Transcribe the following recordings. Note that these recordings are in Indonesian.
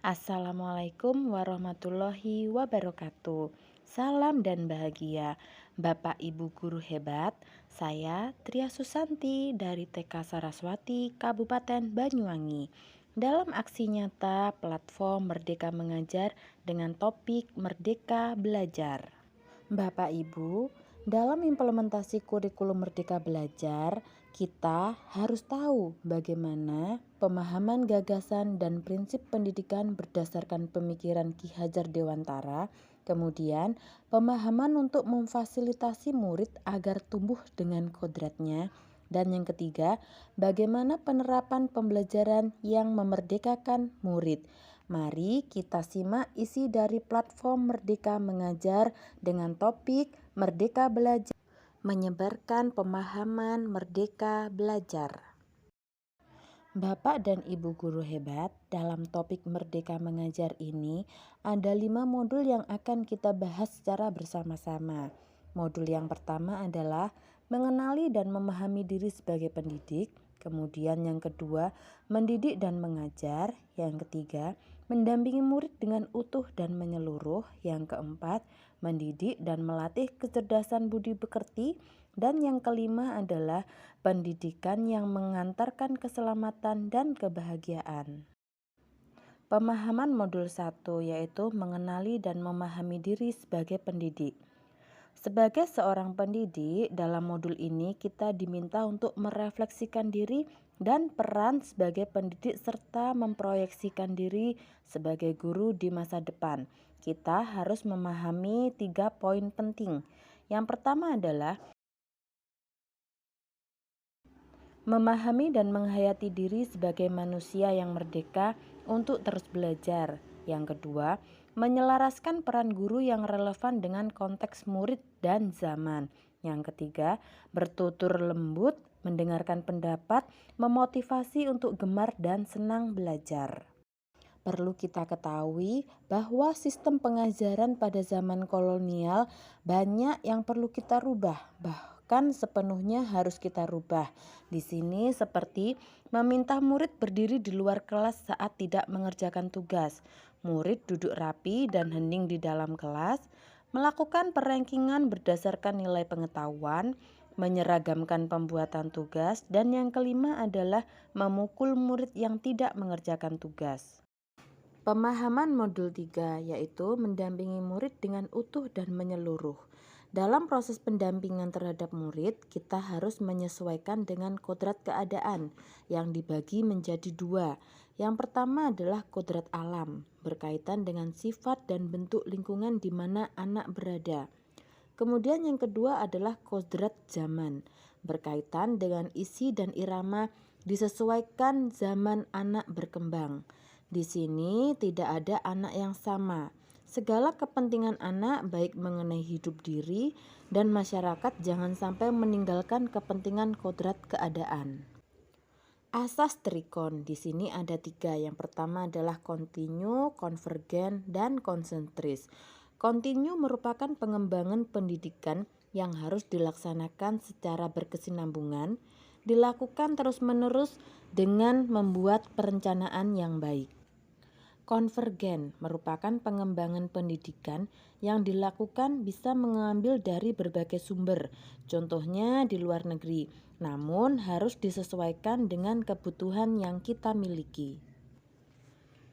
Assalamualaikum warahmatullahi wabarakatuh. Salam dan bahagia, Bapak Ibu guru hebat. Saya Tria Susanti dari TK Saraswati, Kabupaten Banyuwangi. Dalam aksi nyata platform Merdeka Mengajar dengan topik Merdeka Belajar. Bapak Ibu, dalam implementasi kurikulum Merdeka Belajar, kita harus tahu bagaimana pemahaman gagasan dan prinsip pendidikan berdasarkan pemikiran Ki Hajar Dewantara, kemudian pemahaman untuk memfasilitasi murid agar tumbuh dengan kodratnya, dan yang ketiga, bagaimana penerapan pembelajaran yang memerdekakan murid. Mari kita simak isi dari platform Merdeka Mengajar dengan topik Merdeka Belajar, menyebarkan pemahaman Merdeka Belajar. Bapak dan Ibu guru hebat, dalam topik Merdeka Mengajar ini ada 5 modul yang akan kita bahas secara bersama-sama. Modul yang pertama adalah mengenali dan memahami diri sebagai pendidik. Kemudian yang kedua, mendidik dan mengajar. Yang ketiga, mendampingi murid dengan utuh dan menyeluruh. Yang keempat, mendidik dan melatih kecerdasan budi pekerti. Dan yang kelima adalah pendidikan yang mengantarkan keselamatan dan kebahagiaan. Pemahaman modul 1 yaitu mengenali dan memahami diri sebagai pendidik. Sebagai seorang pendidik, dalam modul ini kita diminta untuk merefleksikan diri dan peran sebagai pendidik serta memproyeksikan diri sebagai guru di masa depan. Kita harus memahami 3 poin penting. Yang pertama adalah memahami dan menghayati diri sebagai manusia yang merdeka untuk terus belajar. Yang kedua, menyelaraskan peran guru yang relevan dengan konteks murid dan zaman. Yang ketiga, bertutur lembut, mendengarkan pendapat, memotivasi untuk gemar dan senang belajar. Perlu kita ketahui bahwa sistem pengajaran pada zaman kolonial banyak yang perlu kita rubah, bahkan sepenuhnya harus kita rubah. Di sini seperti meminta murid berdiri di luar kelas saat tidak mengerjakan tugas, murid duduk rapi dan hening di dalam kelas, melakukan perankingan berdasarkan nilai pengetahuan, menyeragamkan pembuatan tugas, dan yang kelima adalah memukul murid yang tidak mengerjakan tugas. Pemahaman modul 3 yaitu mendampingi murid dengan utuh dan menyeluruh. Dalam proses pendampingan terhadap murid, kita harus menyesuaikan dengan kodrat keadaan yang dibagi menjadi 2. Yang pertama adalah kodrat alam, berkaitan dengan sifat dan bentuk lingkungan di mana anak berada. Kemudian yang kedua adalah kodrat zaman, berkaitan dengan isi dan irama disesuaikan zaman anak berkembang. Di sini tidak ada anak yang sama. Segala kepentingan anak baik mengenai hidup diri dan masyarakat jangan sampai meninggalkan kepentingan kodrat keadaan. Asas trikon di sini ada 3. Yang pertama adalah kontinu, konvergen, dan konsentris. Kontinu merupakan pengembangan pendidikan yang harus dilaksanakan secara berkesinambungan, dilakukan terus-menerus dengan membuat perencanaan yang baik. Konvergen merupakan pengembangan pendidikan yang dilakukan bisa mengambil dari berbagai sumber, contohnya di luar negeri, namun harus disesuaikan dengan kebutuhan yang kita miliki.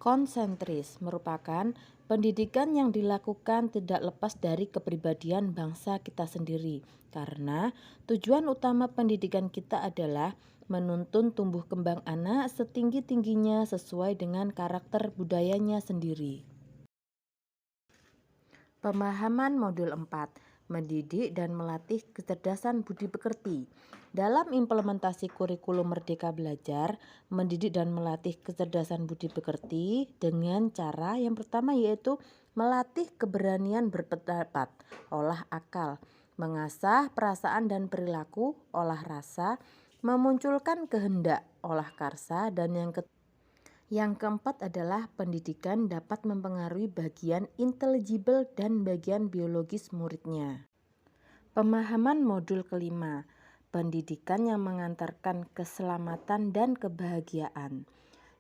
Konsentris merupakan pendidikan yang dilakukan tidak lepas dari kepribadian bangsa kita sendiri, karena tujuan utama pendidikan kita adalah menuntun tumbuh kembang anak setinggi-tingginya sesuai dengan karakter budayanya sendiri. Pemahaman modul 4, mendidik dan melatih kecerdasan budi pekerti. Dalam implementasi kurikulum Merdeka Belajar, mendidik dan melatih kecerdasan budi pekerti dengan cara yang pertama yaitu melatih keberanian berpendapat, olah akal, mengasah perasaan dan perilaku, olah rasa, memunculkan kehendak, olah karsa, dan yang keempat adalah pendidikan dapat mempengaruhi bagian intelligible dan bagian biologis muridnya. Pemahaman modul kelima, pendidikan yang mengantarkan keselamatan dan kebahagiaan.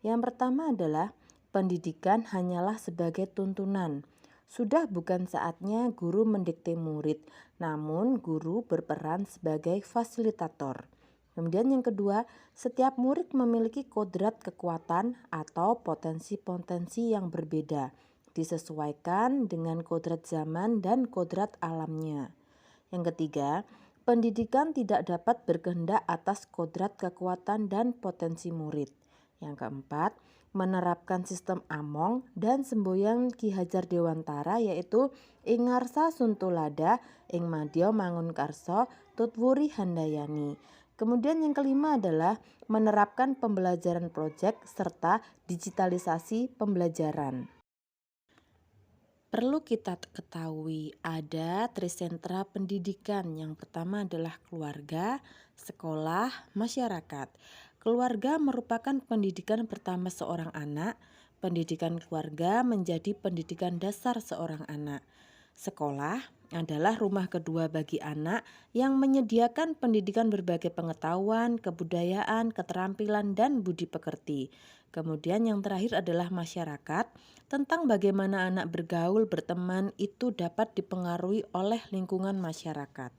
Yang pertama adalah pendidikan hanyalah sebagai tuntunan. Sudah bukan saatnya guru mendikte murid, namun guru berperan sebagai fasilitator. Kemudian yang kedua, setiap murid memiliki kodrat kekuatan atau potensi-potensi yang berbeda, disesuaikan dengan kodrat zaman dan kodrat alamnya. Yang ketiga, pendidikan tidak dapat berkehendak atas kodrat kekuatan dan potensi murid. Yang keempat, menerapkan sistem Among dan semboyan Ki Hajar Dewantara, yaitu ing ngarsa suntulada ing madya mangunkarsa tutwuri handayani. Kemudian yang kelima adalah menerapkan pembelajaran proyek serta digitalisasi pembelajaran. Perlu kita ketahui ada trisentra pendidikan. Yang pertama adalah keluarga, sekolah, masyarakat. Keluarga merupakan pendidikan pertama seorang anak. Pendidikan keluarga menjadi pendidikan dasar seorang anak. Sekolah adalah rumah kedua bagi anak yang menyediakan pendidikan berbagai pengetahuan, kebudayaan, keterampilan, dan budi pekerti. Kemudian yang terakhir adalah masyarakat, tentang bagaimana anak bergaul, berteman itu dapat dipengaruhi oleh lingkungan masyarakat.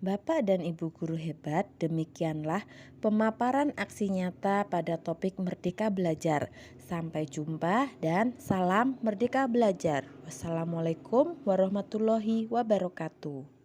Bapak dan Ibu guru hebat, demikianlah pemaparan aksi nyata pada topik Merdeka Belajar. Sampai jumpa dan salam Merdeka Belajar. Wassalamualaikum warahmatullahi wabarakatuh.